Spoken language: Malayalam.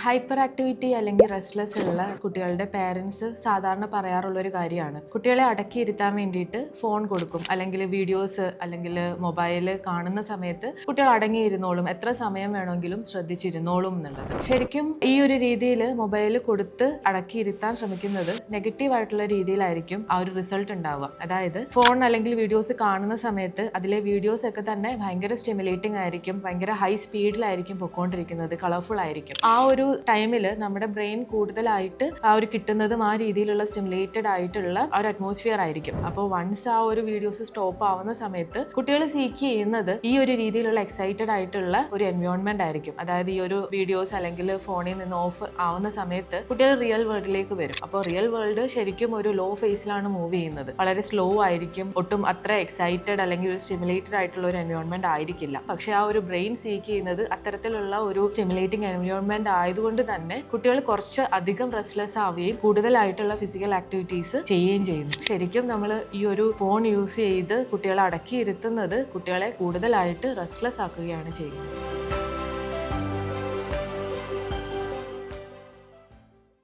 ഹൈപ്പർ ആക്ടിവിറ്റി അല്ലെങ്കിൽ റെസ്റ്റ്ലെസ് ഉള്ള കുട്ടികളുടെ പേരൻസ് സാധാരണ പറയാറുള്ള ഒരു കാര്യമാണ് കുട്ടികളെ അടക്കിയിരുത്താൻ വേണ്ടിയിട്ട് ഫോൺ കൊടുക്കും, അല്ലെങ്കിൽ വീഡിയോസ് അല്ലെങ്കിൽ മൊബൈല് കാണുന്ന സമയത്ത് കുട്ടികൾ അടങ്ങിയിരുന്നോളും, എത്ര സമയം വേണമെങ്കിലും ശ്രദ്ധിച്ചിരുന്നോളും എന്നുള്ളത്. ശരിക്കും ഈ ഒരു രീതിയിൽ മൊബൈൽ കൊടുത്ത് അടക്കിയിരുത്താൻ ശ്രമിക്കുന്നത് നെഗറ്റീവ് ആയിട്ടുള്ള രീതിയിലായിരിക്കും ആ ഒരു റിസൾട്ട് ഉണ്ടാവുക. അതായത് ഫോൺ അല്ലെങ്കിൽ വീഡിയോസ് കാണുന്ന സമയത്ത് അതിലെ വീഡിയോസ് ഒക്കെ തന്നെ ഭയങ്കര സ്റ്റിമുലേറ്റിംഗ് ആയിരിക്കും, ഭയങ്കര ഹൈ സ്പീഡിലായിരിക്കും പൊക്കോണ്ടിരിക്കുന്നത്, കളർഫുൾ ആയിരിക്കും. ആ ഒരു ടൈമിൽ നമ്മുടെ ബ്രെയിൻ കൂടുതലായിട്ട് ആ ഒരു കിട്ടുന്നതും ആ രീതിയിലുള്ള സ്റ്റിമുലേറ്റഡ് ആയിട്ടുള്ള ഒരു അറ്റ്മോസ്ഫിയർ ആയിരിക്കും. അപ്പോൾ വൺസ് ആ ഒരു വീഡിയോസ് സ്റ്റോപ്പ് ആവുന്ന സമയത്ത് കുട്ടികൾ സീക്ക് ചെയ്യുന്നത് ഈ ഒരു രീതിയിലുള്ള എക്സൈറ്റഡ് ആയിട്ടുള്ള ഒരു എൻവയോൺമെന്റ് ആയിരിക്കും. അതായത് ഈ ഒരു വീഡിയോസ് അല്ലെങ്കിൽ ഫോണിൽ നിന്ന് ഓഫ് ആവുന്ന സമയത്ത് കുട്ടികൾ റിയൽ വേൾഡിലേക്ക് വരും. അപ്പോൾ റിയൽ വേൾഡ് ശരിക്കും ഒരു ലോ ഫേസിലാണ് മൂവ് ചെയ്യുന്നത്, വളരെ സ്ലോ ആയിരിക്കും, ഒട്ടും അത്ര എക്സൈറ്റഡ് അല്ലെങ്കിൽ ഒരു സ്റ്റിമുലേറ്റഡ് ആയിട്ടുള്ള ഒരു എൻവയോൺമെന്റ് ആയിരിക്കില്ല. പക്ഷെ ആ ഒരു ബ്രെയിൻ സീക്ക് ചെയ്യുന്നത് അത്തരത്തിലുള്ള ഒരു സ്റ്റിമുലേറ്റിംഗ് എൻവയോൺമെന്റ് ആയതുകൊണ്ട് തന്നെ കുട്ടികൾ കുറച്ച് അധികം റെസ്റ്റ്ലെസ് ആവുകയും കൂടുതലായിട്ടുള്ള ഫിസിക്കൽ ആക്ടിവിറ്റീസ് ചെയ്യുകയും ചെയ്യുന്നു. ശരിക്കും നമ്മൾ ഈ ഒരു ഫോൺ യൂസ് ചെയ്ത് കുട്ടികളെ അടക്കിയിരുത്തുന്നത് കുട്ടികളെ കൂടുതലായിട്ട് റെസ്റ്റ്ലെസ് ആക്കുകയാണ് ചെയ്യുന്നത്.